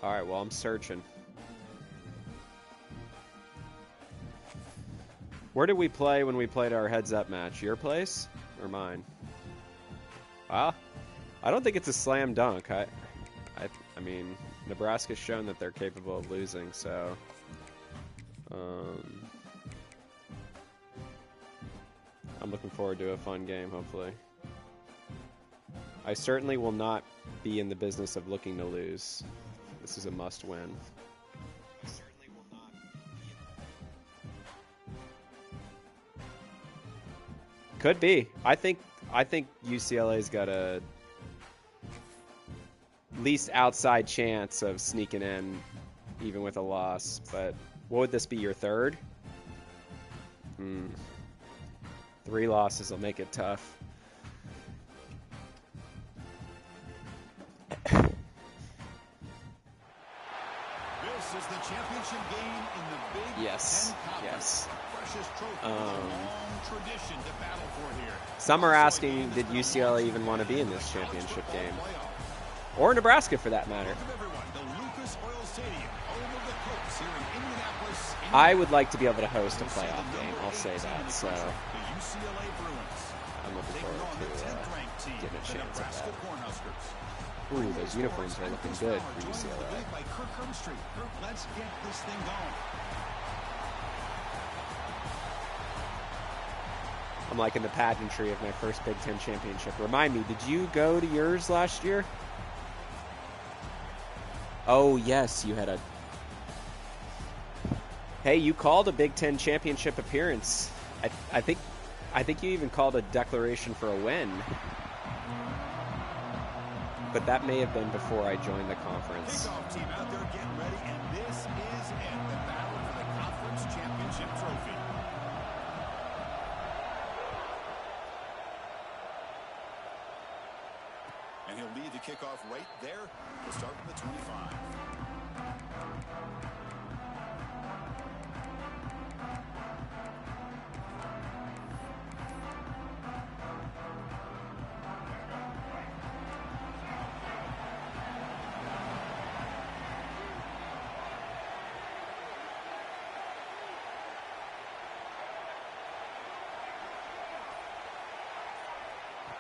All right, well, I'm searching. Where did we play when we played our heads-up match? Your place or mine? Well, I don't think it's a slam dunk. I mean, Nebraska's shown that they're capable of losing, so... I'm looking forward to a fun game, hopefully. I certainly will not be in the business of looking to lose. This is a must-win. Could be. I think UCLA's got a least outside chance of sneaking in, even with a loss. But what would this be? Your third? 3 losses will make it tough. This is the championship game in the Big Yes. Ten Conference. Yes. Precious trophy with a long tradition to battle for here. Some are asking, did UCLA even want to be in this championship game? Or Nebraska, for that matter. I would like to be able to host a playoff game. I'll say that. So I'm looking forward to getting a chance at that. Ooh, those uniforms are looking good for UCLA. Let's get this thing going. I'm liking the pageantry of my first Big Ten championship. Remind me, did you go to yours last year? Oh, yes, you had a... Hey, you called a Big Ten championship appearance. I think you even called a declaration for a win. But that may have been before I joined the conference. Kickoff team out there getting ready, and this is it, the battle for the conference championship trophy. And he'll lead the kickoff right there to start from the 25.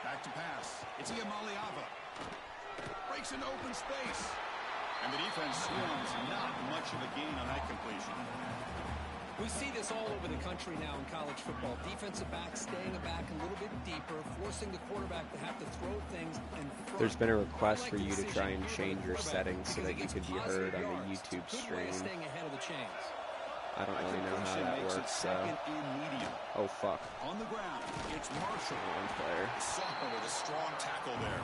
Back to pass. It's Iamaleava. Breaks into open space. And the defense swarms. Not much of a gain on that completion. We see this all over the country now in college football. Defensive backs staying back a little bit deeper, forcing the quarterback to have to throw things in front. There's been a request for you to try and change your settings so that you could be heard on the YouTube stream. Staying ahead of the chains. I don't really know how that works, so... Oh, fuck. On the ground, it's Marshall. One player. Sophomore with a strong tackle there.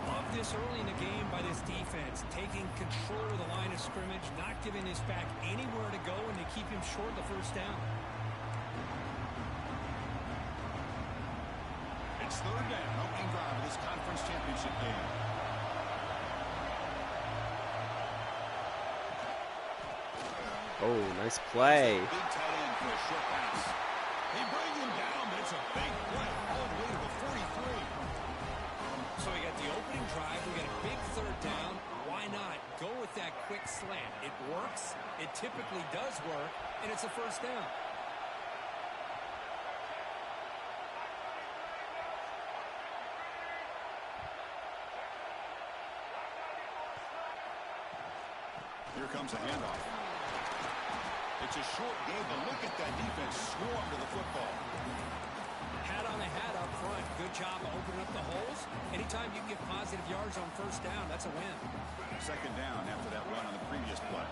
Love this early in the game by this defense, taking control of the line of scrimmage, not giving his back anywhere to go, and to keep him short the first down. It's third down, opening drive of this conference championship game. Oh, nice play. Big tight end for a short pass. They bring him down, but it's a big play all the way to the 43. So we got the opening drive. We got a big third down. Why not go with that quick slant? It works. It typically does work, and it's a first down. Here comes a handoff. It's a short game, but look at that defense swarm to the football. Hat on the hat up front. Good job of opening up the holes. Anytime you can get positive yards on first down, that's a win. Second down after that run on the previous play.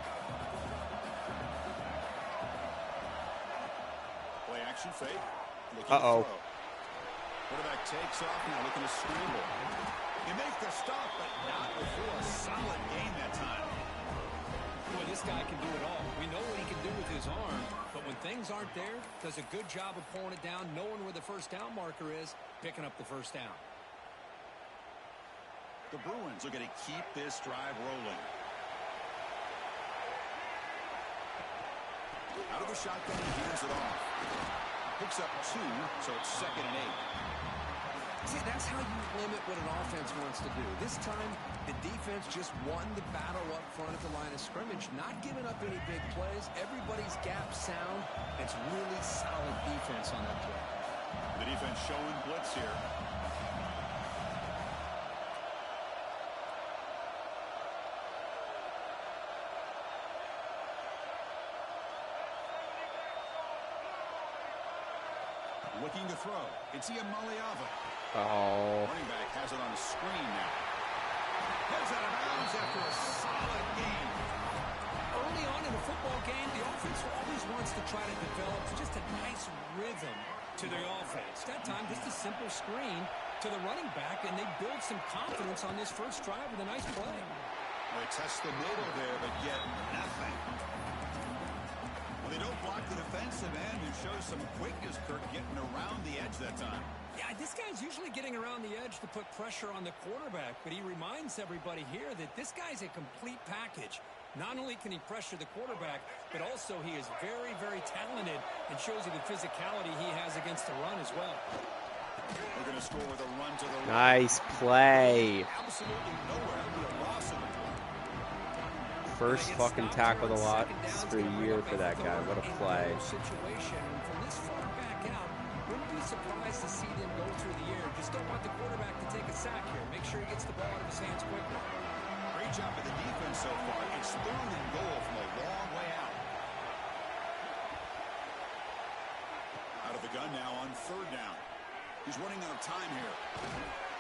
Play action fake. Uh-oh. Quarterback takes off now, looking to scramble. He makes the stop, but not before a solid gain that time. Boy, this guy can do it all. We know what he can do with his arm, but when things aren't there, does a good job of pulling it down, knowing where the first down marker is, picking up the first down. The Bruins are going to keep this drive rolling. Out of the shotgun, he hands it off. Picks up 2, so it's 2nd and 8. See, that's how you limit what an offense wants to do. This time, the defense just won the battle up front at the line of scrimmage, not giving up any big plays. Everybody's gap sound. It's really solid defense on that play. The defense showing blitz here. Looking to throw. It's Iamaleava. Oh. Running back has it on the screen now. Heads out of bounds after a solid game. Early on in a football game, the offense always wants to try to develop just a nice rhythm to their offense. That time, just a simple screen to the running back, and they build some confidence on this first drive with a nice play. They test the middle there, but get nothing. Well, they don't block the defensive end, who shows some quickness, Kirk, getting around the edge that time. Yeah, this guy's usually getting around the edge to put pressure on the quarterback, but he reminds everybody here that this guy's a complete package. Not only can he pressure the quarterback, but also he is very, very talented and shows you the physicality he has against the run as well. We're going to score with a run to the Nice play. Absolutely nowhere. That'll be a loss of it. First fucking tackle of the lot for a year for that guy. What a play. Situation. And from this far back out, wouldn't be surprised to see them go through the air. Just don't want the quarterback to take a sack here. Make sure he gets the ball out of his hands quickly. Great job by the defense so far. It's 3rd and goal from a long way out. Out of the gun now on 3rd down. He's running out of time here.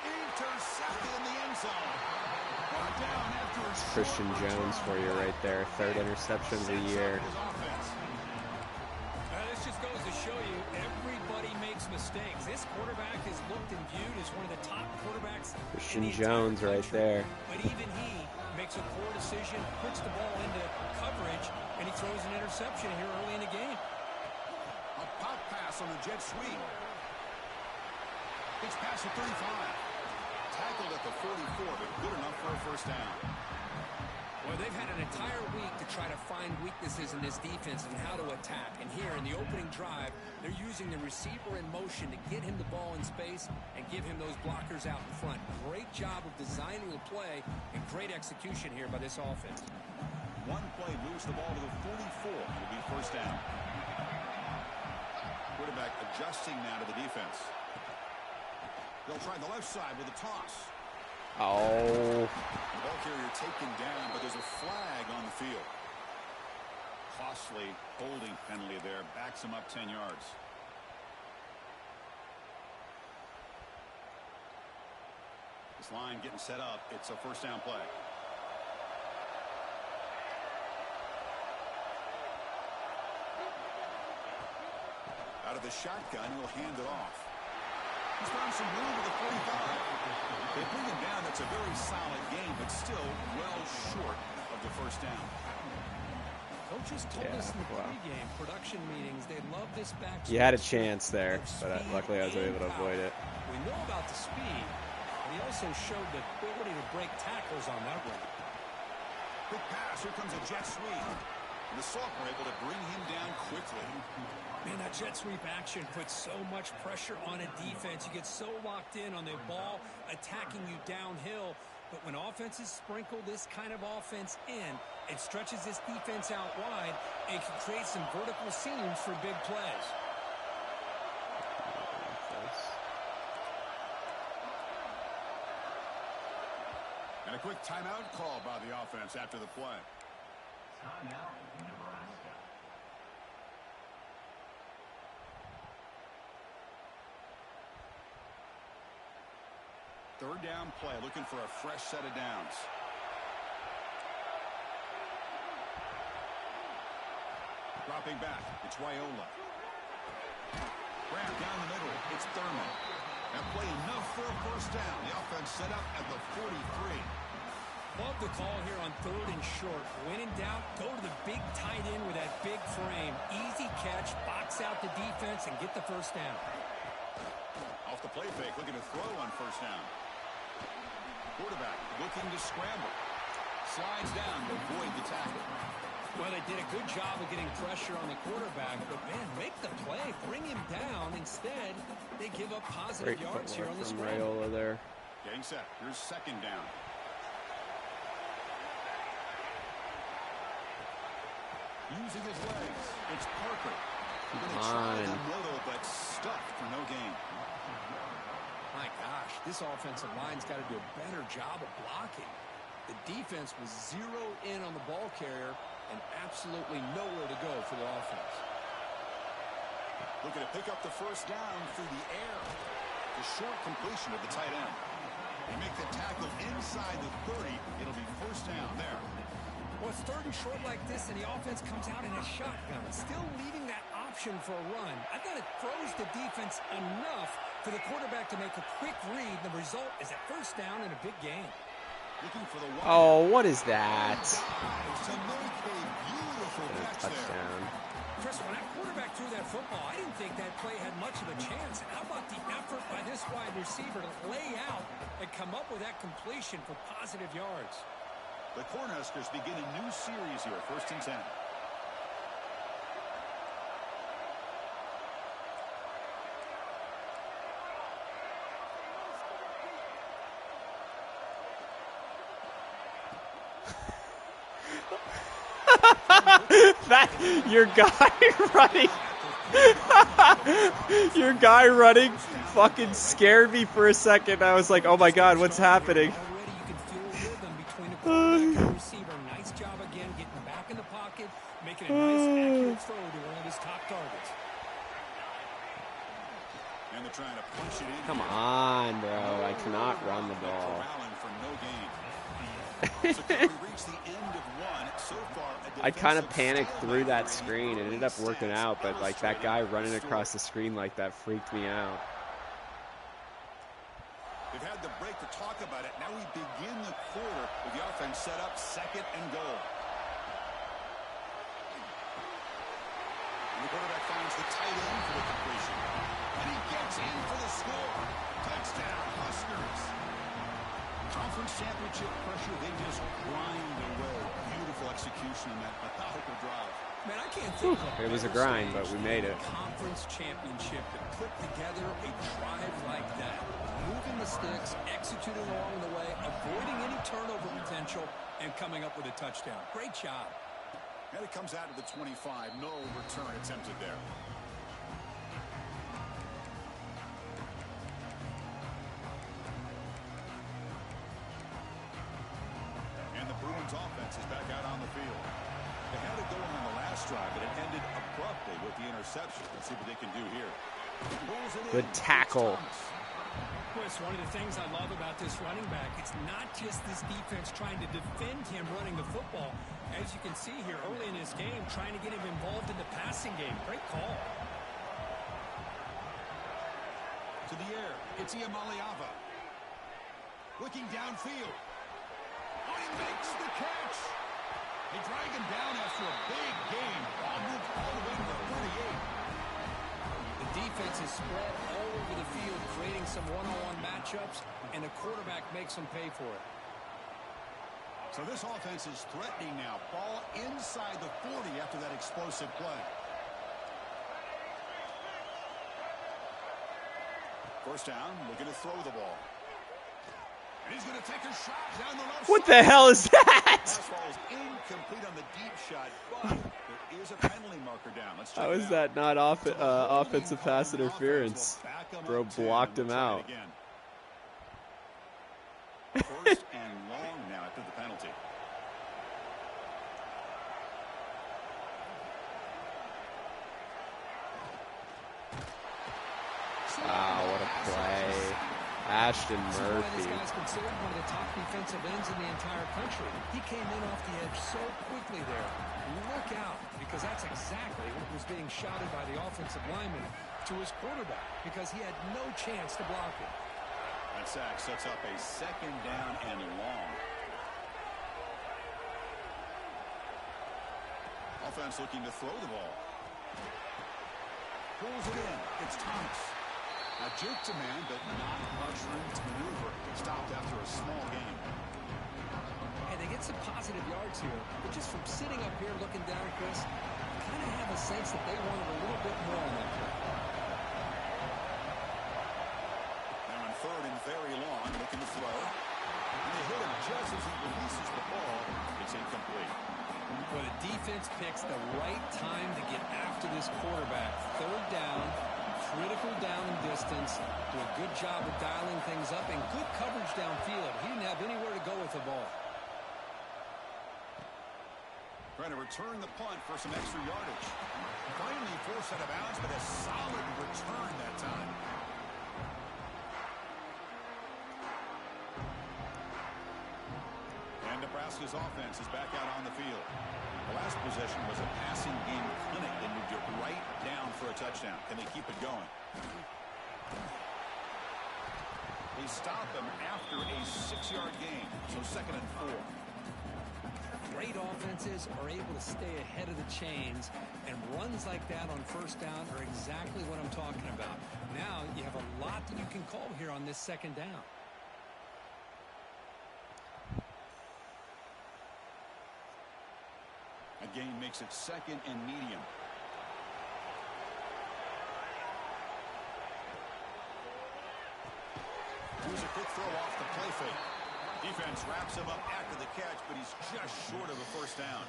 Intercepted in the end zone. Brought down after a Christian Jones for you right there. 3rd interception of the year. This just goes to show you everybody makes mistakes. This quarterback is looked and viewed as one of the top quarterbacks. Christian Jones right there. But even he makes a poor decision, puts the ball into coverage, and he throws an interception here early in the game. A pop pass on the jet sweep. It's past the 35. Tackled at the 44, but good enough for a first down. Well, they've had an entire week to try to find weaknesses in this defense and how to attack. And here in the opening drive, they're using the receiver in motion to get him the ball in space and give him those blockers out in front. Great job of designing the play and great execution here by this offense. One play moves the ball to the 44. It'll be first down. Quarterback adjusting now to the defense. They'll try the left side with a toss. Oh. The ball carrier taken down, but there's a flag on the field. Costly holding penalty there. Backs him up 10 yards. This line getting set up. It's a first down play. Out of the shotgun, he'll hand it off. He's found some room with the 45. They bring him down. That's a very solid game, but still well short of the first down. Coaches told us in the pregame production meetings they love this back. You had a chance there, but luckily I was able to avoid it. We know about the speed, but he also showed the ability to break tackles on that run. Quick pass. Here comes a jet sweep. And the Sophomore able to bring him down quickly. Man, that jet sweep action puts so much pressure on a defense. You get so locked in on the ball attacking you downhill. But when offenses sprinkle this kind of offense in, it stretches this defense out wide and can create some vertical seams for big plays. And a quick timeout call by the offense after the play. Timeout, Nebraska. Third down play, looking for a fresh set of downs. Dropping back, it's Raiola. Grab down the middle, it's Thurman. That play enough for a first down. The offense set up at the 43. Love the call here on 3rd and short. When in doubt, go to the big tight end with that big frame. Easy catch, box out the defense, and get the first down. Off the play fake, looking to throw on first down. Quarterback looking to scramble. Slides down to avoid the tackle. Well, they did a good job of getting pressure on the quarterback, but man, make the play, bring him down. Instead, they give up positive Great yards here on the from spread. Raiola there. Getting set. Here's second down. Using his legs. It's Parker. Come on. Little, but stuffed for no gain. My gosh, this offensive line's got to do a better job of blocking. The defense was zeroed in on the ball carrier and absolutely nowhere to go for the offense. Looking to pick up the first down through the air. The short completion of the tight end. They make the tackle inside the 30. It'll be first down there. Well, it's third and short like this, and the offense comes out in a shotgun, still leaving that option for a run. I thought it throws the defense enough for the quarterback to make a quick read. The result is a first down in a big game. Looking for the Oh, what is that? To make a beautiful catch Touchdown. Chris, when that quarterback threw that football, I didn't think that play had much of a chance. How about the effort by this wide receiver to lay out and come up with that completion for positive yards? The Cornhuskers begin a new series here, 1st and 10. That your guy running your guy running fucking scared me for a second. I was like, oh my god, what's happening? Already you can feel a rhythm between the quarterback and the receiver. Nice job again getting back in the pocket, making a nice accurate throw to one of his top targets. And they're trying to punch it in. Come on, bro. I cannot run the ball. Corralling for no gain. So we reach the end of one. So far, I kind of panicked through that screen. It ended up working out, but like that guy running across the screen like that freaked me out. They've had the break to talk about it. Now we begin the quarter with the offense set up, second and goal. And the quarterback finds the tight end for the completion. And he gets in for the score. Touchdown, Huskers. Conference championship pressure, they just grind away. Beautiful execution on that methodical drive. Man, I can't think of It was a grind, but we made it. Conference championship to put together a drive like that. Moving the sticks, executing along the way, avoiding any turnover potential, and coming up with a touchdown. Great job. And it comes out of the 25. No return attempted there. And the Bruins offense is back out on the field. They had it going on the last drive, but it ended abruptly with the interception. Let's see what they can do here. Good tackle. Well, it's one of the things I love about this running back. It's not just this defense trying to defend him running the football. As you can see here early in this game, trying to get him involved in the passing game. Great call. To the air, it's Iamaleava. Looking downfield. Oh, he makes the catch. They drag him down after a big game. Ball moved all the way to the 38. The defense is spread all over the field, creating some one-on-one matchups, and the quarterback makes them pay for it. So this offense is threatening now. Ball inside the 40 after that explosive play. First down, looking to throw the ball. And he's going to take a shot down the left What side. the hell is that? Fastball is incomplete on the deep shot, but there is a penalty marker down. Let's check How it is out. that not offensive pass interference? Bro blocked him out. First and long now after the penalty. Wow, what a play. Ashton This is why this Murphy. guy's considered one of the top defensive ends in the entire country. He came in off the edge so quickly there. Look out, because that's exactly what was being shouted by the offensive lineman to his quarterback, because he had no chance to block it. That sack sets up a second down and long. Offense looking to throw the ball. Pulls it in. It's Thomas. A jerk to man, but not much room to maneuver. Stopped after a small gain. And they get get some positive yards here, but just from sitting up here looking down, Chris, I kind of have a sense that they wanted a little bit more on that play. Now on third and very long, looking to throw. And they hit him just as he releases the ball. It's incomplete. Well, the defense picks the right time to get after this quarterback. Third down, critical down and distance. Do a good job of dialing things up and good coverage downfield. He didn't have anywhere to go with the ball. Trying to return the punt for some extra yardage. Finally forced out of bounds, but a solid return that time. And Nebraska's offense is back out on the field. The last possession was a passing game clinic. They moved it right down for a touchdown. Can they keep it going? They stop them after a 6-yard gain, so 2nd and 4. Great offenses are able to stay ahead of the chains, and runs like that on first down are exactly what I'm talking about. Now you have a lot that you can call here on this 2nd down. A gain makes it 2nd and medium. Here's a quick throw off the play fake. Defense wraps him up after the catch, but he's just short of a first down.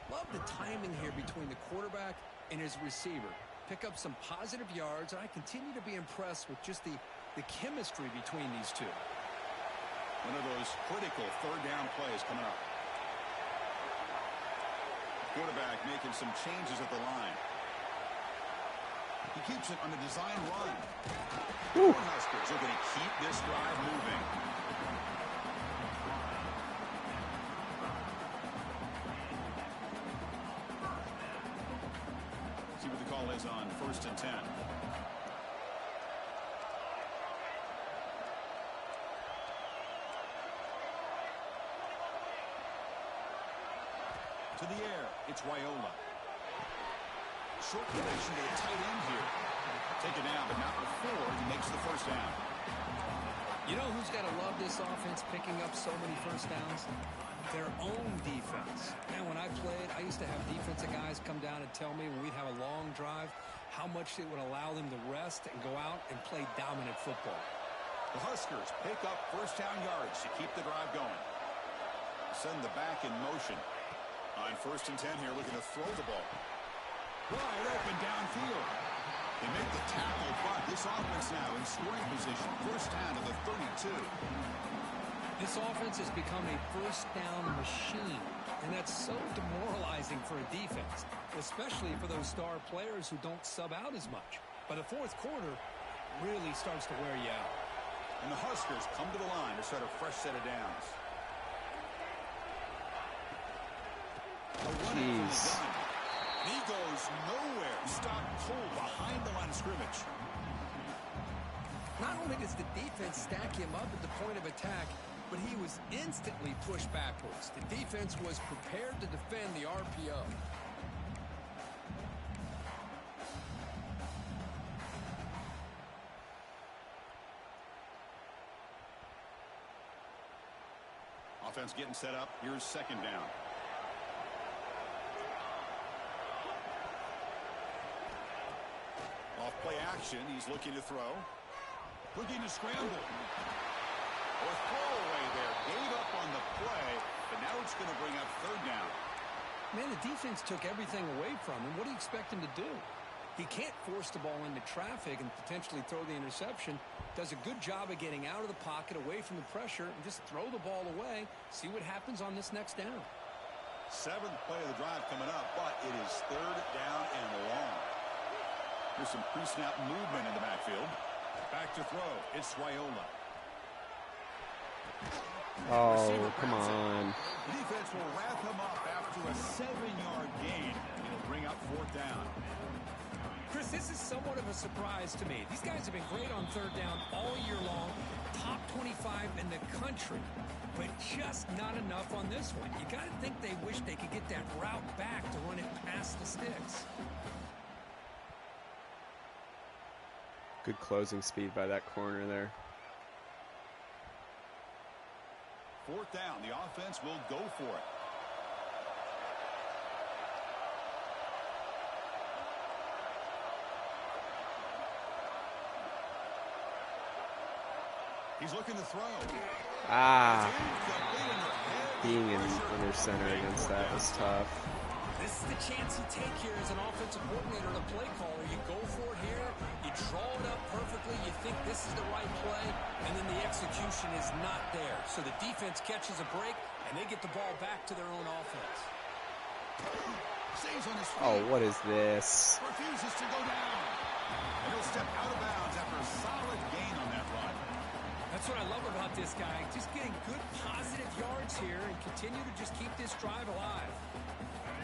Love the timing here between the quarterback and his receiver. Pick up some positive yards, and I continue to be impressed with just the chemistry between these two. One of those critical 3rd down plays coming up. Quarterback making some changes at the line. He keeps it on the design run. The Huskers are going to keep this drive moving. See what the call is on 1st and 10. To the air, it's Wyola. Short connection to the tight end here. Taken down, but not before he makes the first down. You know who's got to love this offense picking up so many first downs? Their own defense. And when I played, I used to have defensive guys come down and tell me when we'd have a long drive how much it would allow them to rest and go out and play dominant football. The Huskers pick up first down yards to keep the drive going. Send the back in motion. On 1st and 10 here, looking to throw the ball. Wide open downfield. They make the tackle, but this offense now in scoring position. First down to the 32. This offense has become a first down machine, and that's so demoralizing for a defense, especially for those star players who don't sub out as much. By the 4th quarter, really starts to wear you out. And the Huskers come to the line to start a fresh set of downs. Jeez. He goes nowhere. Stop cold behind the line of scrimmage. Not only does the defense stack him up at the point of attack, but he was instantly pushed backwards. The defense was prepared to defend the RPO. Offense getting set up. Here's 2nd down. Off play action. He's looking to throw. Looking to scramble. Or throwaway there. Gave up on the play, but now it's going to bring up 3rd down. Man, the defense took everything away from him. What do you expect him to do? He can't force the ball into traffic and potentially throw the interception. Does a good job of getting out of the pocket, away from the pressure, and just throw the ball away. See what happens on this next down. 7th play of the drive coming up, but it is 3rd down and long. There's some pre-snap movement in the backfield. Back to throw. It's Wyola. Oh, come on. The defense will wrap him up after a 7-yard gain. It'll bring up 4th down. Chris, this is somewhat of a surprise to me. These guys have been great on 3rd down all year long. Top 25 in the country. But just not enough on this one. You got to think they wish they could get that route back to run it past the sticks. Good closing speed by that corner there. 4th down. The offense will go for it. He's looking to throw. Being in under center against that was tough. This is the chance you take here as an offensive coordinator and a play caller. You go for it here, you draw it up perfectly, you think this is the right play, and then the execution is not there. So the defense catches a break, and they get the ball back to their own offense. Stays on his feet. Oh, what is this? Refuses to go down. And he'll step out of bounds after a solid gain on that run. That's what I love about this guy. Just getting good positive yards here and continue to just keep this drive alive.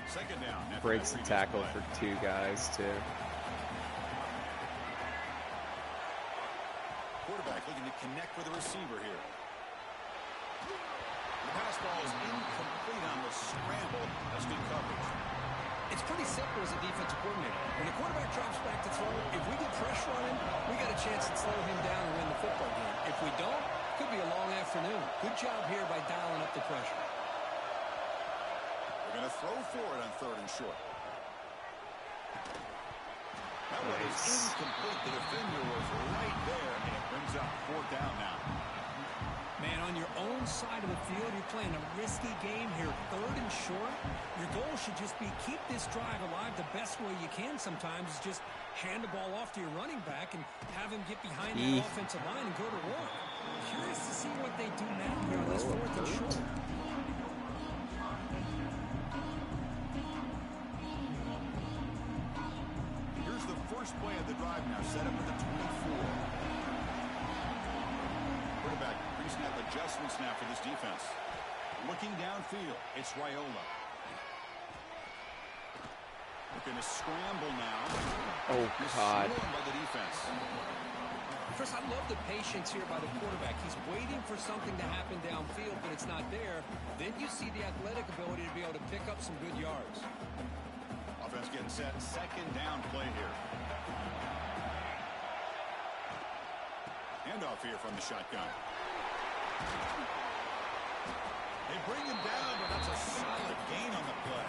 2nd down. Breaks the tackle for 2 guys, too. Quarterback looking to connect with a receiver here. The pass ball is incomplete on the scramble. That's good coverage. It's pretty simple as a defensive coordinator. When the quarterback drops back to throw, if we get pressure on him, we got a chance to slow him down and win the football game. If we don't, it could be a long afternoon. Good job here by dialing up the pressure. They're going to throw for it on 3rd and short. That one is incomplete. The defender was right there, and it brings up 4th down now. Man, on your own side of the field, you're playing a risky game here. 3rd and short. Your goal should just be keep this drive alive the best way you can sometimes is just hand the ball off to your running back and have him get behind that offensive line and go to work. Curious to see what they do now here on this 4th and short. Here's the first play of the drive now, set up at the 24. Quarterback pre-snap adjustments now for this defense. Looking downfield, it's Raiola. Looking to scramble now. Oh, God. By the defense. Chris, I love the patience here by the quarterback. He's waiting for something to happen downfield, but it's not there. Then you see the athletic ability to be able to pick up some good yards. Offense getting set. 2nd down play here. Handoff here from the shotgun. They bring him down, but that's a solid gain on the play.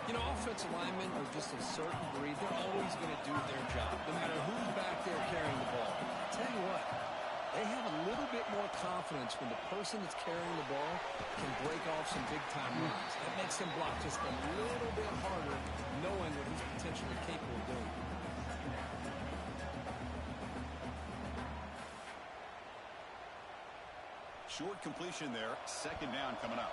You know, offensive linemen are just a certain breed. They're always going to do their job, no matter who's back there carrying the ball. I'll tell you what, they have a little bit more confidence when the person that's carrying the ball can break off some big-time runs. That makes them block just a little bit harder, knowing what he's potentially capable of doing. Short completion there. 2nd down coming up.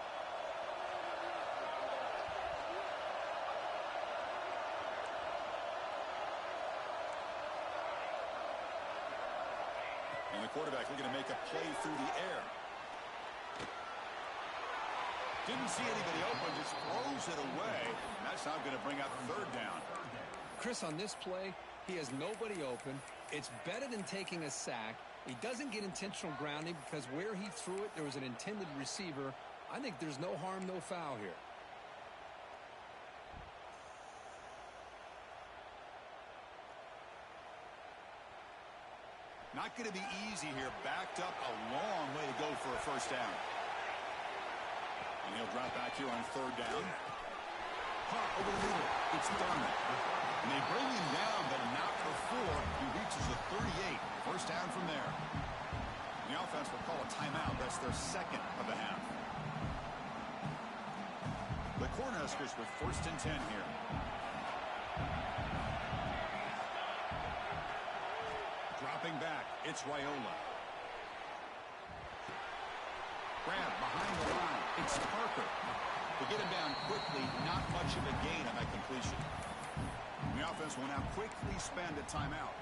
And the quarterback looking to make a play through the air. Didn't see anybody open, just throws it away. That's now going to bring up 3rd down. Chris, on this play, he has nobody open. It's better than taking a sack. He doesn't get intentional grounding because where he threw it, there was an intended receiver. I think there's no harm, no foul here. Not going to be easy here. Backed up a long way to go for a 1st down. And he'll drop back here on 3rd down. Hot over the middle. It's Thurman. And they bring him down, but not before he reaches the 38. 1st down from there. And the offense will call a timeout. That's their 2nd of the half. The Cornhuskers with 1st and 10 here. Dropping back, it's Raiola. Grab behind the line, it's Parker. To get him down quickly, not much of a gain on that completion. And the offense will now quickly spend a timeout.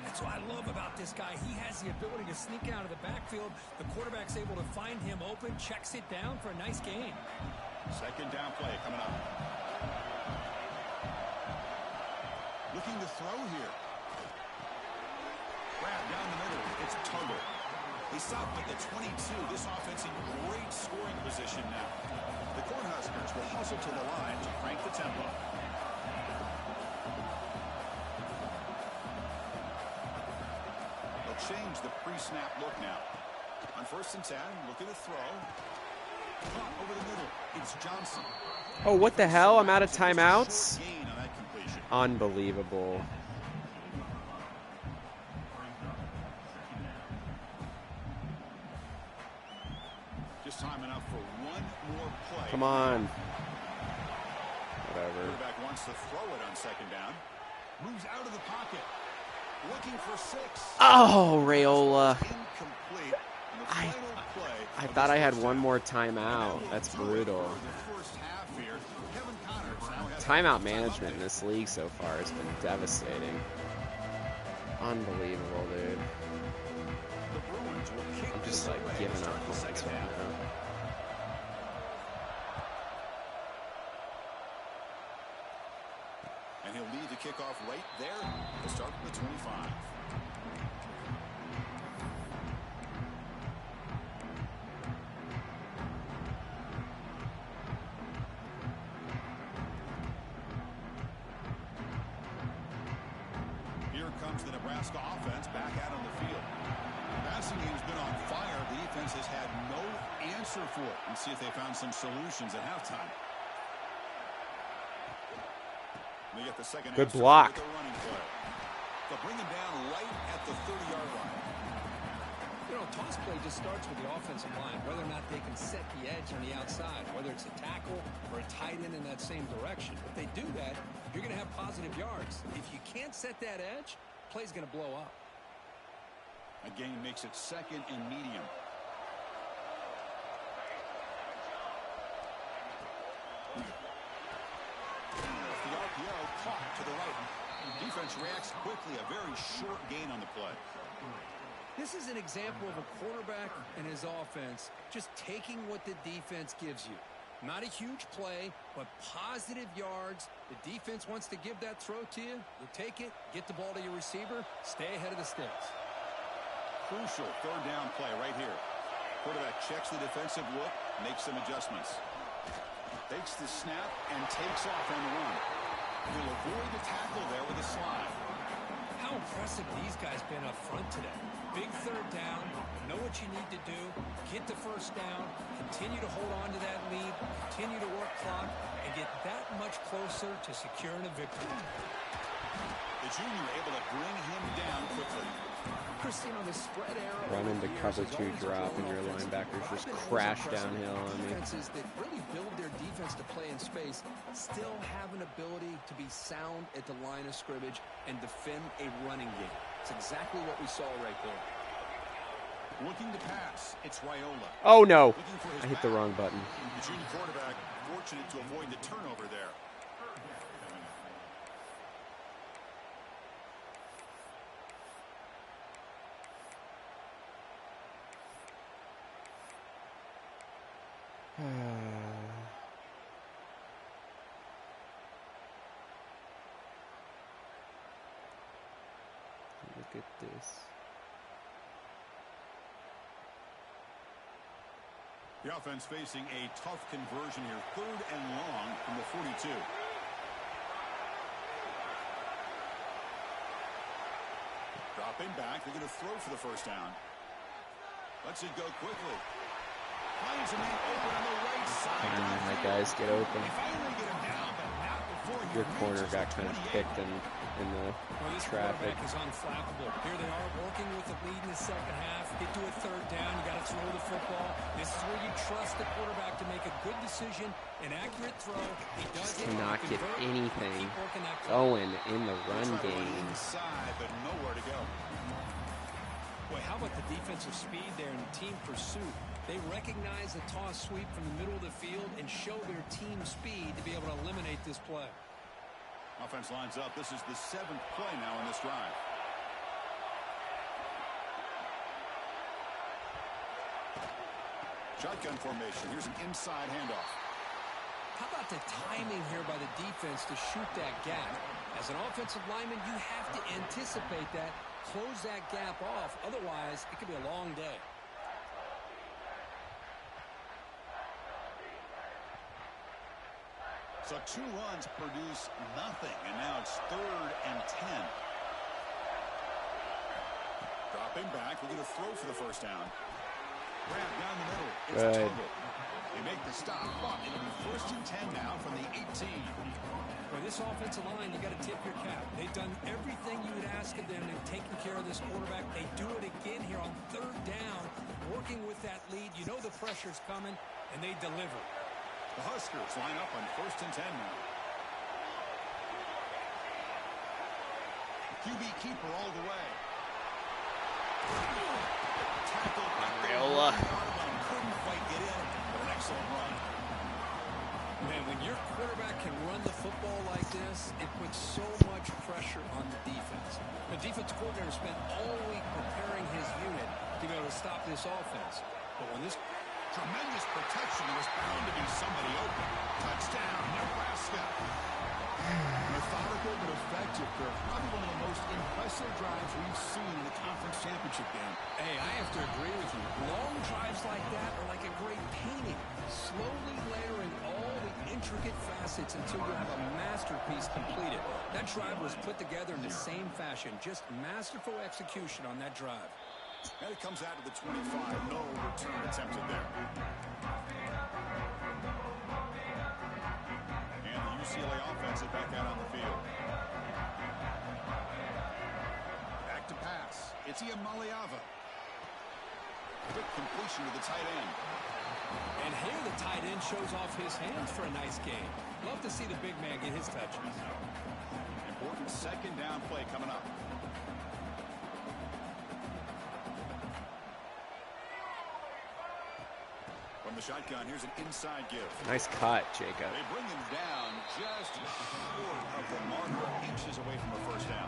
That's what I love about this guy. He has the ability to sneak out of the backfield. The quarterback's able to find him open, checks it down for a nice gain. 2nd down play coming up. Looking to throw here. Grab down the middle. It's Tuggle. He stopped at the 22. This offense in great scoring position now. The Cornhuskers will hustle to the line to crank the tempo. They'll change the pre-snap look now. On 1st and 10, looking to throw. Caught over the middle. It's Johnson. Oh, what the hell? I'm out of timeouts? Gain on that completion. Unbelievable. Just time enough for one more play. Come on. Whatever. Quarterback wants to throw it on 2nd down. Moves out of the pocket. Looking for 6. Oh, Raiola. Incomplete. And the final play I of thought this I had first one half. more timeout. That's brutal. For the first half here, Kevin Connors now has Timeout management in this league so far has been devastating. Unbelievable, dude. the Bruins will kick I'm just this like away to giving start up the points second right half. now. And he'll lead the kickoff right there to start the 25. Here comes the Nebraska offense back out on the field. The passing game's been on fire. The defense has had no answer for it. Let's see if they found some solutions at halftime. We get the second Good answer block. with the running play. They'll bring him down right at the 30-yard line. You know, toss play just starts with the offensive line, whether or not they can set the edge on the outside, whether it's a tackle or a tight end in that same direction. If they do that, you're going to have positive yards. If you can't set that edge, play's going to blow up. A gain makes it 2nd and medium. The RPO caught to the right. Defense reacts quickly. A very short gain on the play. This is an example of a quarterback and his offense just taking what the defense gives you. Not a huge play, but positive yards. The defense wants to give that throw to you. You take it, get the ball to your receiver, stay ahead of the sticks. Crucial 3rd down play right here. Quarterback checks the defensive look, makes some adjustments. Takes the snap and takes off on the run. He'll avoid the tackle there with a slide. How impressive these guys been up front today. Big 3rd down, know what you need to do, get the 1st down, continue to hold on to that lead, continue to work clock, and get that much closer to securing a victory. The junior able to bring him down quickly. Christine, on the spread arrow, Run into cover 2 drop and your linebackers just crash downhill on me. Defenses that really build their defense to play in space still have an ability to be sound at the line of scrimmage and defend a running game. It's exactly what we saw right there. Looking to pass. It's Raiola. Oh, no. Looking for his I hit the back. wrong button. The junior quarterback fortunate to avoid the turnover there. Look at this. The offense facing a tough conversion here. 3rd and long from the 42. Dropping back. They're going to throw for the 1st down. Lets it go quickly. Finds a man open on the right side. Come on, my guys, get open. They finally get him down, but not before he Your reaches corner got the kind of 28. picked in the Well, this traffic. quarterback is unflappable. Here they are working with the lead in the 2nd half. Get to a 3rd down. You got to throw the football. This is where you trust the quarterback to make a good decision, an accurate throw. He does Just it. cannot He get convert, anything keep working that clock. going in the run Try to run game. inside, but nowhere to go. Boy, how about the defensive speed there and the team pursuit? They recognize the toss sweep from the middle of the field and show their team speed to be able to eliminate this play. Offense lines up. This is the 7th play now in this drive. Shotgun formation. Here's an inside handoff. How about the timing here by the defense to shoot that gap? As an offensive lineman, you have to anticipate that, close that gap off. Otherwise, it could be a long day. So 2 runs produce nothing, and now it's 3rd and 10. Dropping back, we're going to throw for the 1st down. Grab down the middle. It's Good. Tuggle. They make the stop, but it'll be 1st and 10 now from the 18. For this offensive line, you got to tip your cap. They've done everything you would ask of them in taking care of this quarterback. They do it again here on 3rd down, working with that lead. You know the pressure's coming, and they deliver. The Huskers line up on 1st and 10 now. QB keeper all the way. Tackle. Unreal. Couldn't quite get in, but an excellent run. Man, when your quarterback can run the football like this, it puts so much pressure on the defense. The defense coordinator spent all week preparing his unit to be able to stop this offense. But when this Tremendous protection, there was bound to be somebody open. Touchdown, Nebraska. Methodical but effective, Kirk. Probably one of the most impressive drives we've seen in the conference championship game. Hey, I have to agree with you. Long drives like that are like a great painting. Slowly layering all the intricate facets until you have a masterpiece completed. That drive was put together in the same fashion. Just masterful execution on that drive. And it comes out of the 25. No return attempted there. And the UCLA offense is back out on the field. Back to pass. It's Iamaleava. Quick completion to the tight end. And here the tight end shows off his hands for a nice game. Love to see the big man get his touches. Important 2nd down play coming up. From the shotgun, here's an inside give. Nice cut, Jacob. They bring him down just short of the marker, inches away from a 1st down.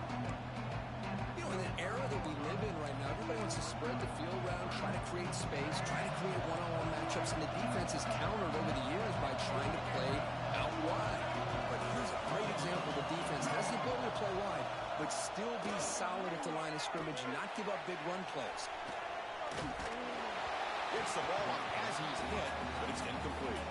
You know, in the era that we live in right now, everybody wants to spread the field around, try to create space, try to create one-on-one matchups, and the defense has countered over the years by trying to play out wide. But here's a great example. The defense has the ability to play wide, but still be solid at the line of scrimmage, not give up big run plays. Gets the ball up as he's hit, but it's incomplete.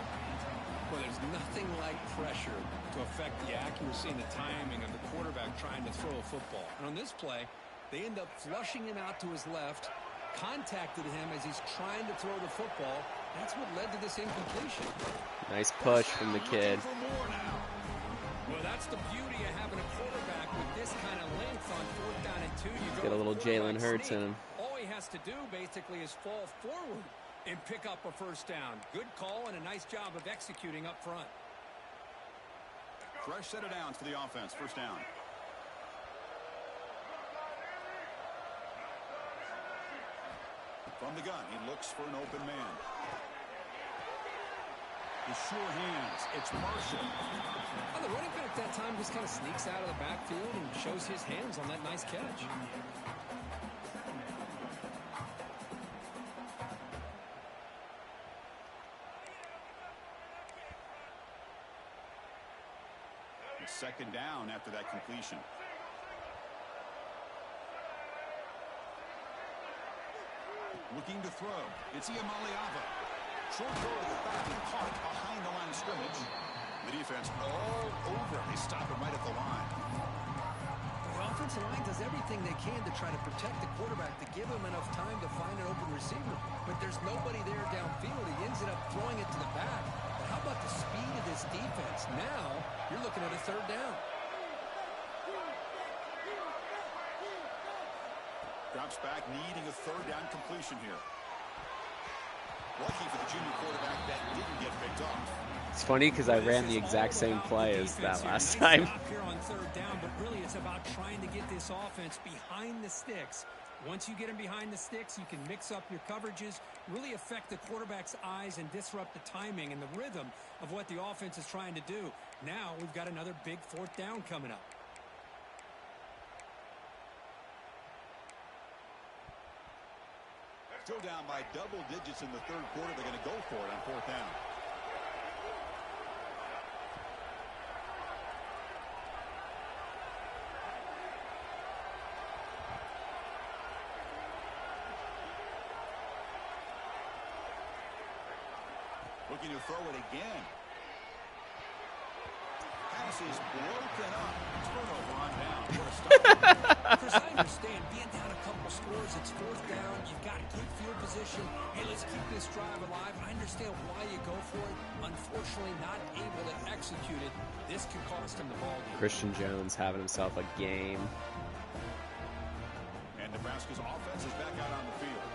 Well, there's nothing like pressure to affect the accuracy and the timing of the quarterback trying to throw a football. And on this play, they end up flushing him out to his left, contacted him as he's trying to throw the football. That's what led to this incompletion. Nice push from the kid. Well, that's the beauty of having a quarterback with this kind of length on 4th down and 2. You Get a little Jalen Hurts in him. All he has to do basically is fall forward and pick up a 1st down. Good call and a nice job of executing up front. Fresh set of downs for the offense. 1st down. From the gun, he looks for an open man. The sure hands. It's Marshall. Oh, the running back that time just kind of sneaks out of the backfield and shows his hands on that nice catch. It's 2nd down after that completion. Looking to throw. It's Iamaleava. Short throw to the back and caught behind the line of scrimmage. The defense all over him. They stop him right at the line. The offensive line does everything they can to try to protect the quarterback, to give him enough time to find an open receiver. But there's nobody there downfield. He ends up throwing it to the back. But how about the speed of this defense? Now you're looking at a 3rd down. Drops back, needing a 3rd down completion here. Lucky for the junior quarterback that didn't get picked off. It's funny because I ran the exact same play as that last time. Here on 3rd down, but really it's about trying to get this offense behind the sticks. Once you get them behind the sticks, you can mix up your coverages, really affect the quarterback's eyes and disrupt the timing and the rhythm of what the offense is trying to do. Now we've got another big 4th down coming up. Still down by double digits in the 3rd quarter. They're going to go for it on 4th down. Looking to throw it again. pass is broken up. Turnover on down. What a stop. Chris, I understand being down a couple scores, it's fourth down, you've got good field position. Hey, let's keep this drive alive. I understand why you go for it. Unfortunately, not able to execute it. This could cost him the ball game. Christian Jones having himself a game. And Nebraska's offense is back out on the field.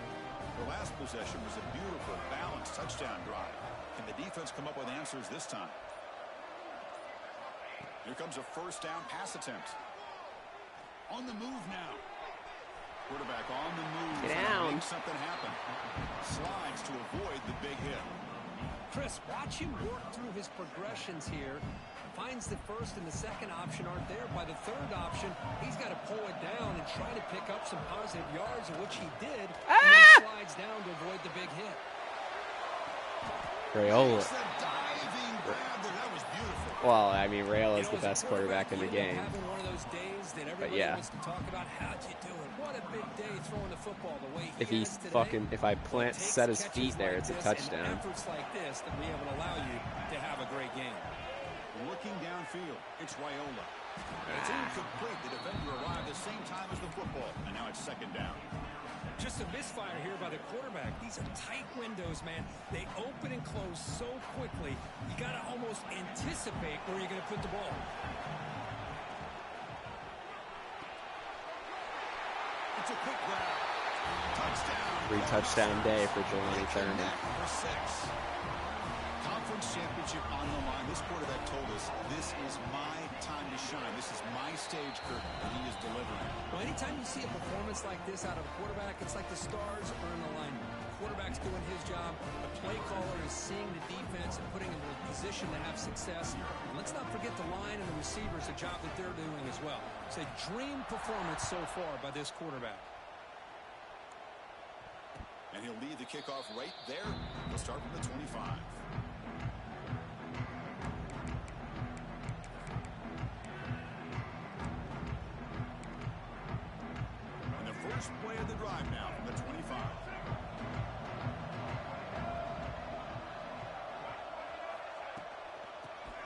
The last possession was a beautiful, balanced touchdown drive. Can the defense come up with answers this time? Here comes a first down pass attempt. On the move now. Quarterback on the move. Get down. Make something happen. Slides to avoid the big hit. Chris, watch him work through his progressions here. Finds the first and the second option aren't there. By the third option, he's got to pull it down and try to pick up some positive yards, of which he did. And then slides down to avoid the big hit. Rayola. It's a diving grab there. That was beautiful. Well, I mean, Rayola's the best quarterback in the game. One of those days that everybody wants to talk about. How'd you do it? What a big day throwing the football the way If he fucking, if I set his feet there, it's a touchdown. Efforts like this that be able to allow you to have a great game. Looking downfield, it's Raiola. It's incomplete. The defender arrived the same time as the football, and now it's second down. Just a misfire here by the quarterback. These are tight windows, man. They open and close so quickly. You got to almost anticipate where you're going to put the ball. It's a quick grab. Touchdown. 3-touchdown day for Jelani Thurman. For 6. Conference championship on the line. This quarterback told us, this is my time to shine. This is my stage, Kirk, and he is delivering. Well, anytime you see a performance like this out of a quarterback, it's like the stars are in alignment. The quarterback's doing his job. The play caller is seeing the defense and putting him in a position to have success. And let's not forget the line and the receivers, the job that they're doing as well. It's a dream performance so far by this quarterback. And he'll lead the kickoff right there. He'll start from the 25. And the first play of the drive now from the 25.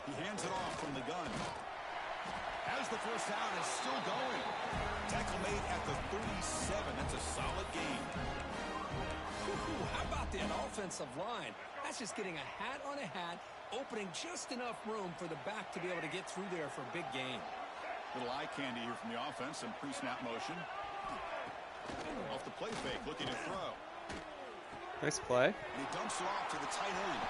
He hands it off from the gun. Has the first down and still going. Tackle made at the 37. That's a solid gain. How about that offensive line? That's just getting a hat on a hat, opening just enough room for the back to be able to get through there for a big gain. Little eye candy here from the offense. Some pre-snap motion. Off the play fake, looking to throw. Nice play. And he dumps it off to the tight end.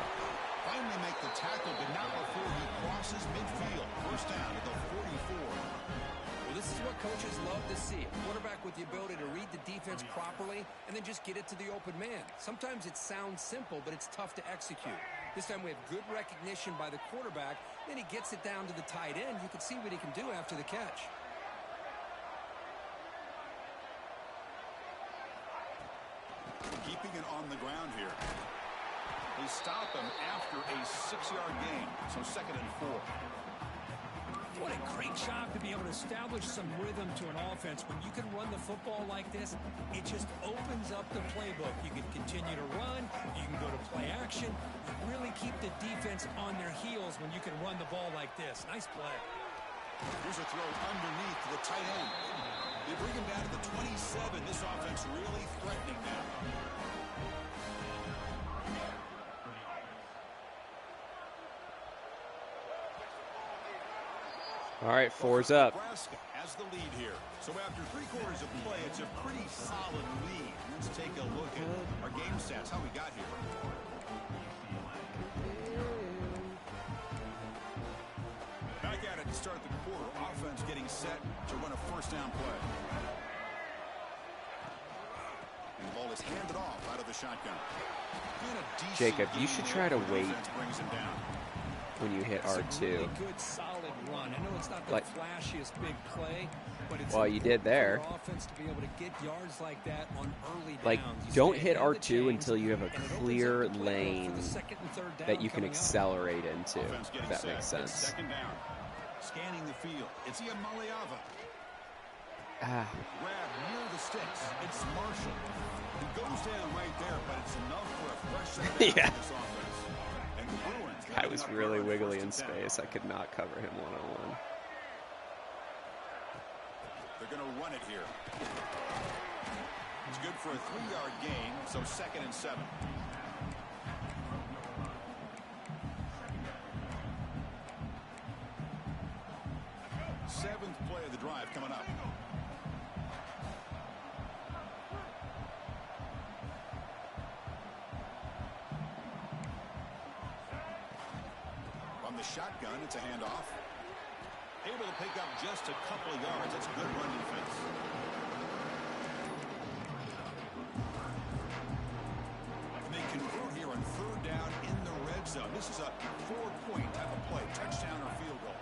Finally make the tackle, but not before he crosses midfield. First down at the 44. Well, this is what coaches love to see. A quarterback with the ability to read the defense properly and then just get it to the open man. Sometimes it sounds simple, but it's tough to execute. This time we have good recognition by the quarterback. Then he gets it down to the tight end. You can see what he can do after the catch. Keeping it on the ground here. They stop him after a 6-yard gain. So second and 4. What a great job to be able to establish some rhythm to an offense. When you can run the football like this, it just opens up the playbook. You can continue to run. You can go to play action. You really keep the defense on their heels when you can run the ball like this. Nice play. Here's a throw underneath to the tight end. They bring him down to the 27. This offense really threatening now. All right, 4's up. Nebraska has the lead here. So after 3 quarters of play, it's a pretty solid lead. Let's take a look at our game stats, how we got here. Back at it to start the quarter. Offense getting set to run a first down play. And the ball is handed off out of the shotgun. Jacob, you should try to wait brings him down. when you hit R2. It's a really good, solid run. I know it's not the flashiest big play, but it's you did there. For offense to be able to get yards like that on early downs. Like, don't hit R2 until you have a clear lane that you can accelerate into, if that makes sense. Second down. Scanning the field. It's Iamaleava. Grab near the sticks. It's Marshall. He goes down right there, but it's enough for a fresh set of downs in this offense. And the Bruins. I was was really wiggly in space. I could not cover him one-on-one. They're going to run it here. It's good for a 3-yard gain, so 2nd and 7. Seventh play of the drive coming up. From the shotgun, it's a handoff. Able to pick up just a couple of yards. That's good run defense. And they convert here on 3rd down in the red zone. This is a 4-point type of play, touchdown or field goal.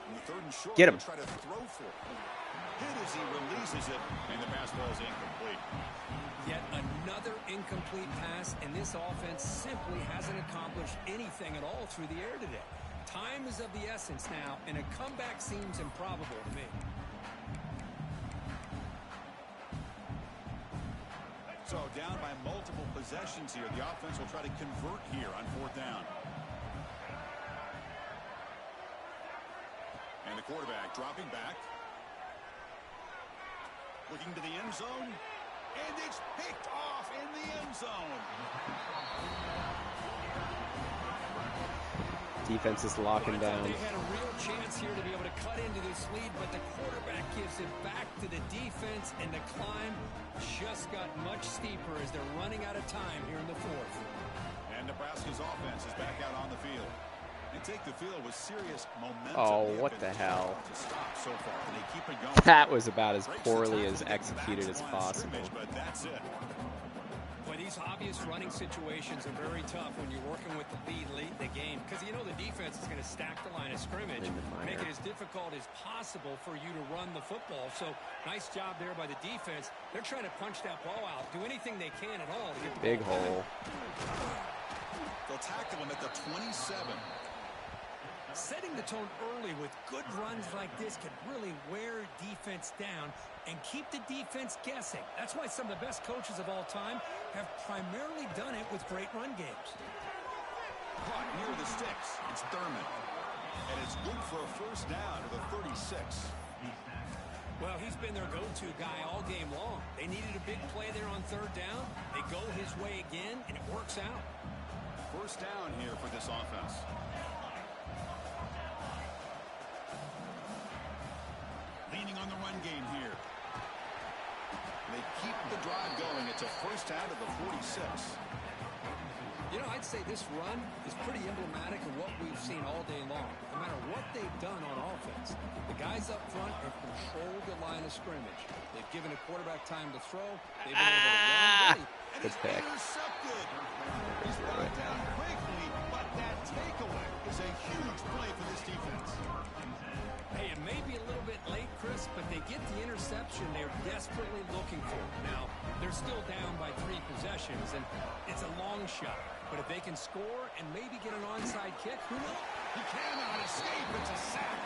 And the 3rd and short, Get him. Try to throw for it. Hit as he releases it, and the pass ball is incomplete. Yet another incomplete pass, and this offense simply hasn't accomplished anything at all through the air today. Time is of the essence now, and a comeback seems improbable to me. So down by multiple possessions here. The offense will try to convert here on 4th down. And the quarterback dropping back. Looking to the end zone. And it's picked off in the end zone. Defense is locking down. They had a real chance here to be able to cut into this lead, but the quarterback gives it back to the defense, and the climb just got much steeper as they're running out of time here in the 4th. And Nebraska's offense is back out on the field. They take the field with serious momentum. Oh, what the hell. To stop so far. And they keep it going. That was about as poorly as executed as possible. But that's it. Well, these obvious running situations are very tough when you're working with the lead late in the game, because you know the defense is going to stack the line of scrimmage, make it as difficult as possible for you to run the football. So nice job there by the defense. They're trying to punch that ball out, do anything they can at all to get the Big ball hole. They'll tackle him at the 27. Setting the tone early with good runs like this can really wear defense down and keep the defense guessing. That's why some of the best coaches of all time have primarily done it with great run games. Caught near the sticks. It's Thurman. And it's good for a 1st down to the 36. Well, he's been their go-to guy all game long. They needed a big play there on 3rd down. They go his way again, and it works out. 1st down here for this offense. Leaning on the run game here. They keep the drive going. It's a 1st down to the 46. You know, I'd say this run is pretty emblematic of what we've seen all day long. No matter what they've done on offense, the guys up front have controlled the line of scrimmage. They've given a quarterback time to throw. They've been able to run. And Good it's pick. intercepted. He's brought down quickly, but that takeaway is a huge play for this defense. Hey, it may be a little bit late, Chris, but they get the interception they're desperately looking for. Now, they're still down by 3 possessions, and it's a long shot. But if they can score and maybe get an onside kick, who knows? He cannot escape. It's a sack.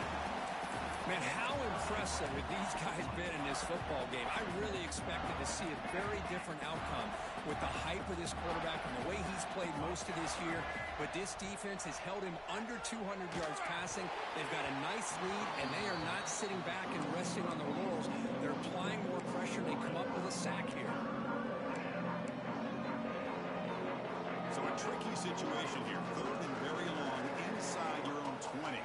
Man, how impressive have these guys been in this football game? I really expected to see a very different outcome with the hype of this quarterback and the way he's played most of this year. But this defense has held him under 200 yards passing. They've got a nice lead, and they are not sitting back and resting on their laurels. They're applying more pressure, and they come up with a sack here. So a tricky situation here. 3rd and very long inside your own 20.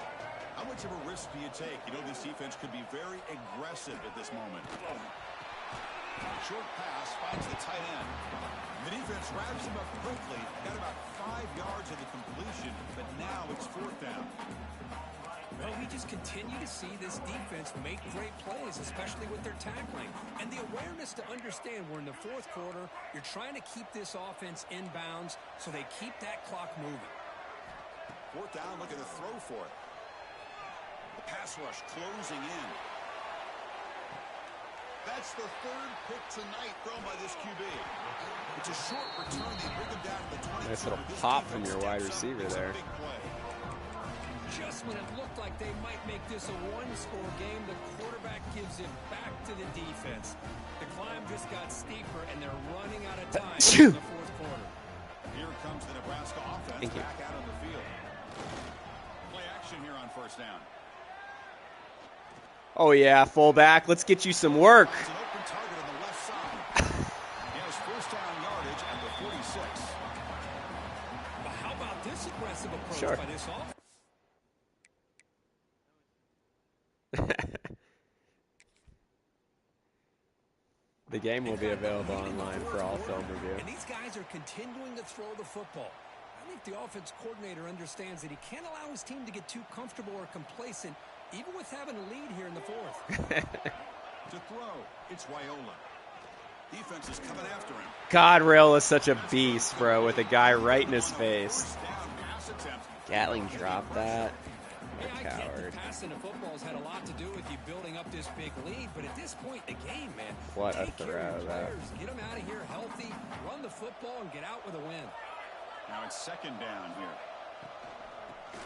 How much of a risk do you take? You know, this defense could be very aggressive at this moment. Short pass finds the tight end. The defense wraps him up quickly. Got about 5 yards of the completion, but now it's 4th down. Well, we just continue to see this defense make great plays, especially with their tackling. And the awareness to understand we're in the 4th quarter, you're trying to keep this offense in bounds so they keep that clock moving. 4th down, looking to throw for it. The pass rush closing in. That's the 3rd pick tonight thrown by this QB. It's a short return. They bring him down to the 22. Nice little pop from your wide receiver there. Just when it looked like they might make this a 1-score game, the quarterback gives it back to the defense. The climb just got steeper, and they're running out of time in the 4th quarter. Here comes the Nebraska offense back out on the field. completion here on first down. Oh, yeah, fullback. Let's get you some work. Finds an open target on the left side. He has first down yardage at the 46. But how about this aggressive approach Sure. by this offense? The game will be available online for all film review. And these guys are continuing to throw the football. I think the offense coordinator understands that he can't allow his team to get too comfortable or complacent, even with having a lead here in the fourth. To throw, it's Wyola. Defense is coming after him. God, Rail is such a beast, bro, with a guy right in his face. First down pass attempt. Gatling dropped that. Hey, I get Coward. that passing the football's had a lot to do with you building up this big lead, but at this point in the game, man, What a take care of throw, your that. players, get them out of here healthy, run the football, and get out with a win. Now it's second down here.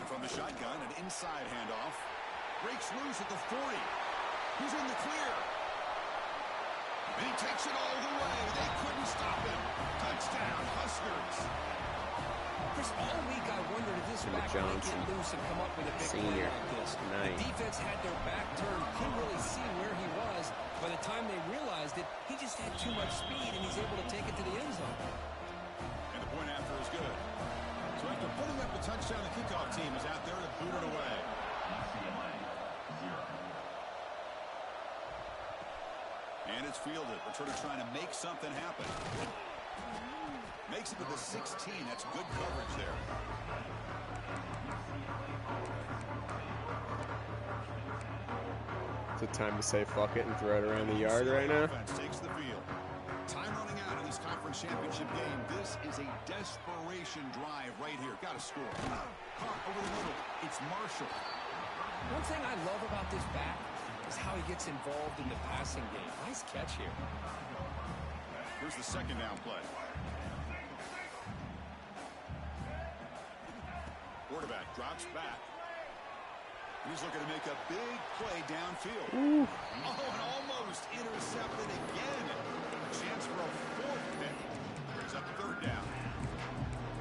From the shotgun, an inside handoff. Breaks loose at the 40. He's in the clear. And he takes it all the way. They couldn't stop him. Touchdown, Huskers. Chris, all week I wondered if this Jimmy back might Johnson, get loose and come up with a big senior. play like this. Nice. The defense had their back turned, couldn't really see where he was. By the time they realized it, he just had too much speed, and he's able to take it to the end zone. And the point after is good. So after putting up the touchdown, the kickoff team is out there to boot it away. UCLA, 0. And it's fielded. Returner trying to make something happen. Makes it to the 16. That's good coverage there. It's a time to say fuck it and throw it around the yard right now. Offense takes the field. Time running out in this conference championship game. This is a desperation drive right here. Got to score. Caught over the middle. It's Marshall. One thing I love about this back is how he gets involved in the passing game. Nice catch here. Here's the second down play. Quarterback drops back. He's looking to make a big play downfield. Ooh. Oh, and almost intercepted again. A chance for a fourth pick. Brings up third down.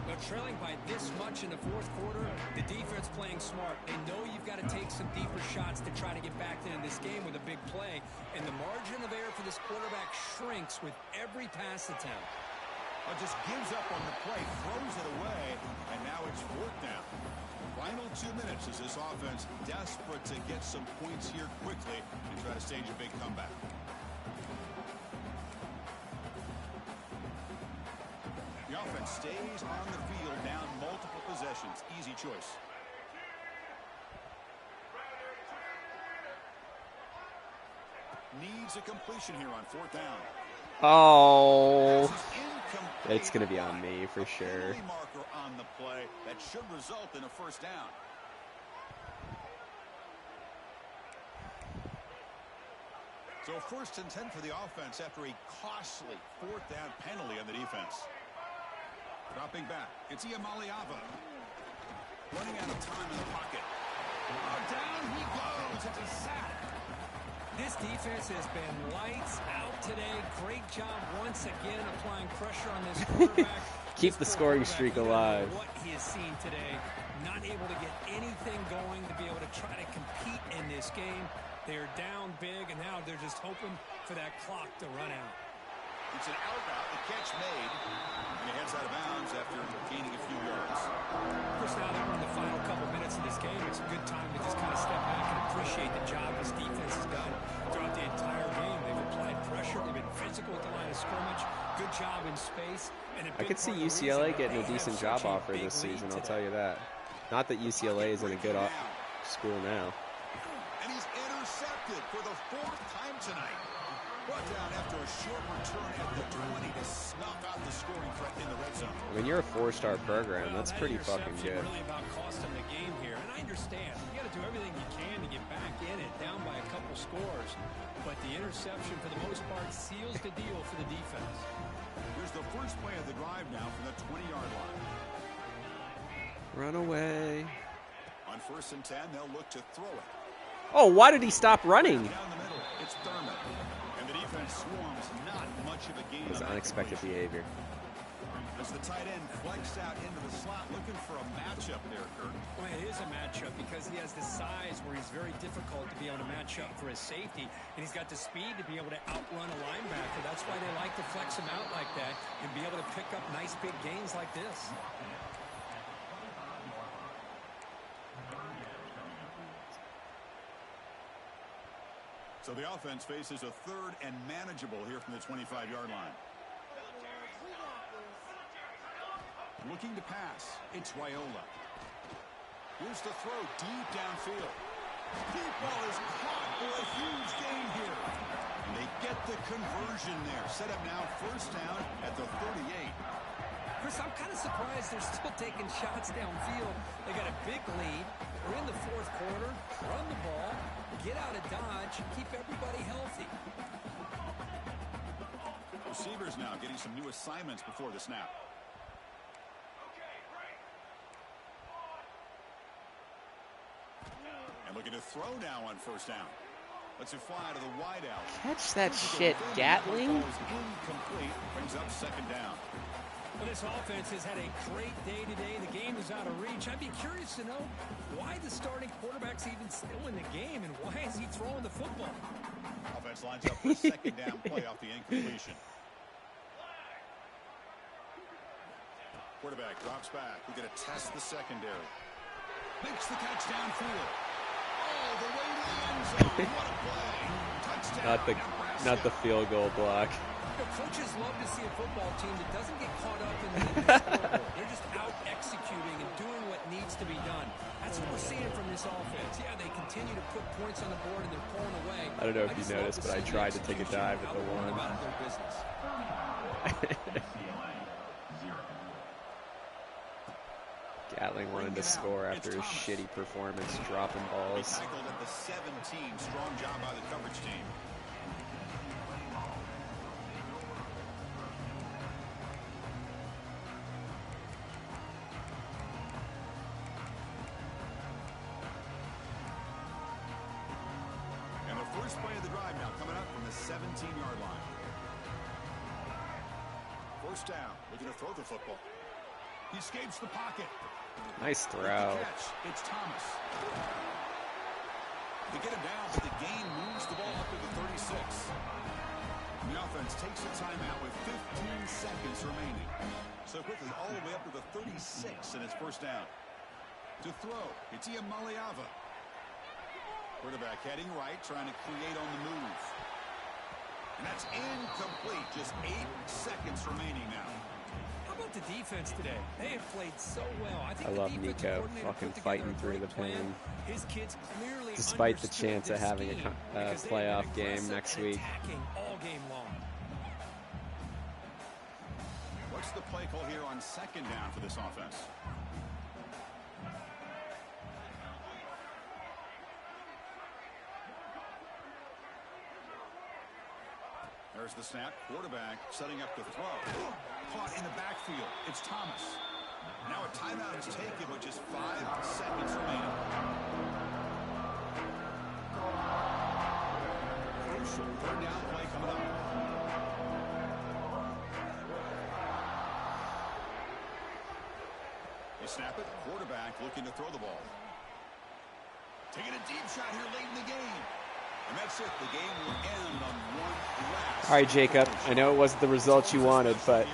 But trailing by this much in the fourth quarter, the defense playing smart. They know you've got to take some deeper shots to try to get back into this game with a big play. And the margin of error for this quarterback shrinks with every pass attempt. Just gives up on the play, throws it away, and now it's fourth down. Final 2 minutes as this offense desperate to get some points here quickly and try to stage a big comeback. The offense stays on the field, down multiple possessions. Easy choice. Needs a completion here on fourth down. Oh. Pass is incomplete. It's going to be on me for sure. Penalty marker on the play. That should result in a first down. So 1st and 10 for the offense after a costly fourth down penalty on the defense. Dropping back. It's Iamaleava. Running out of time in the pocket. Oh, down he goes. It's a sack. This defense has been lights out today. Great job once again applying pressure on this quarterback. Keep the scoring streak alive. What he has seen today, not able to get anything going to be able to try to compete in this game. They're down big, and now they're just hoping for that clock to run out. It's an out route, the catch made, and he heads out of bounds after gaining a few yards. Chris, now that we're in the final couple minutes of this game, it's a good time to just kind of step back and appreciate the job this defense has done throughout the entire game. They've applied pressure. They've been physical at the line of scrimmage. Good job in space. And I could see UCLA getting a decent job offer this season, I'll tell you that. Not that UCLA is in a good school now. And he's intercepted for the 4th time tonight. Brought down after a short return at the 20 to snuff out the scoring threat in the red zone. I mean, you're a 4-star program. That's pretty fucking good. Really about costing the game here, and I understand you got to do everything you can to get back in it, down by a couple scores. But the interception, for the most part, seals the deal for the defense. Here's the first play of the drive now from the 20-yard line. Run away. On 1st and 10, they'll look to throw it. Oh, why did he stop running? Down the middle, it's Thurman. And the defense swarms not much of a gain. It was on that unexpected completion. behavior. As the tight end flexed out into the slot, looking for a match matchup there, Kurt. Well, it is a matchup because he has the size where he's very difficult to be able to match up for his safety, and he's got the speed to be able to outrun a linebacker. That's why they like to flex him out like that and be able to pick up nice big gains like this. So the offense faces a third and manageable here from the 25-yard line. Looking to pass. It's Raiola. Here's the throw deep downfield. Deep ball is caught for a huge gain here. And they get the conversion there. Set up now first down at the 38. Chris, I'm kind of surprised they're still taking shots downfield. They got a big lead. We're in the fourth quarter. Run the ball. Get out of Dodge. Keep everybody healthy. Receivers now getting some new assignments before the snap. And looking to throw now on first down. Let's it fly to the wideout. Catch that shit, Gatling. Incomplete. Brings up second down. Well, this offense has had a great day today. The game is out of reach. I'd be curious to know why the starting quarterback's even still in the game and why is he throwing the football? Offense lines up for a second down play off the incompletion. Quarterback drops back. We're going to test the secondary. Makes the catch downfield. All the way to the end zone. What a play. Touchdown. Not the field goal block. Coaches love to see a football team that doesn't get caught up in the scoreboard. They're just out executing and doing what needs to be done. That's what we're seeing from this offense. Yeah, they continue to put points on the board and they're pulling away. I don't know if you noticed, but I tried to take a dive at the one. Gatling wanted to score after his shitty performance, dropping balls. Tackled at the 17. Strong job by the coverage team. And the first play of the drive now coming up from the 17-yard line. First down, looking to throw the football. He escapes the pocket. Nice throw. Catch. It's Thomas. They get him down, but the gain moves the ball up to the 36. And the offense takes a timeout with 15 seconds remaining. So quickly all the way up to the 36, and it's first down. To throw, it's Iamaleava. Quarterback heading right, trying to create on the move. And that's incomplete. Just 8 seconds remaining now. How about the defense today? They have played so well. I love Nico fucking fighting through the pain. His kids clearly despite the chance of having a playoff game next week. All game long. What's the play call here on second down for this offense? There's the snap. Quarterback setting up the throw. Caught in the backfield. It's Thomas. Now a timeout is taken with just 5 seconds remaining. Crucial third down play coming up. They snap it. Quarterback looking to throw the ball. Taking a deep shot here late in the game. And that's it. The game will end on one last. All right, Jacob. I know it wasn't the result you wanted, but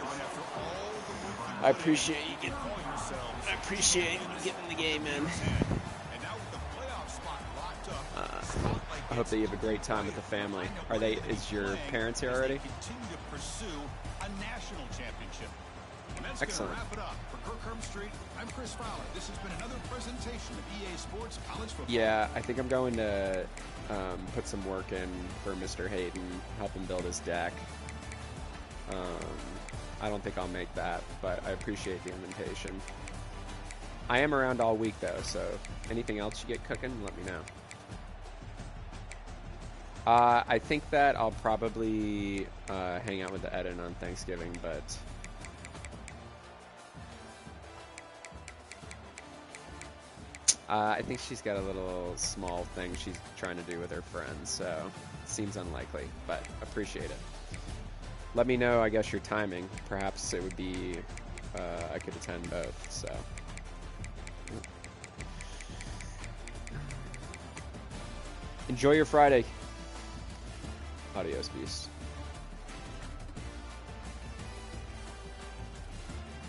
I appreciate you getting. I appreciate you getting the game, man. I hope that you have a great time with the family. Are they? Is your parents here already? Continue to pursue a national championship. And that's Excellent. Going to wrap it up. For Kirk Hermstreet, I'm Chris Fowler. This has been another presentation of EA Sports College Football. Yeah, I think I'm going to put some work in for Mr. Hayden, help him build his deck. I don't think I'll make that, but I appreciate the invitation. I am around all week, though, so anything else you get cooking, let me know. I think that I'll probably hang out with the Eden on Thanksgiving, but I think she's got a little small thing she's trying to do with her friends, so seems unlikely, but appreciate it. Let me know, I guess, your timing. Perhaps it would be, I could attend both, so Enjoy your Friday. Adios, peace.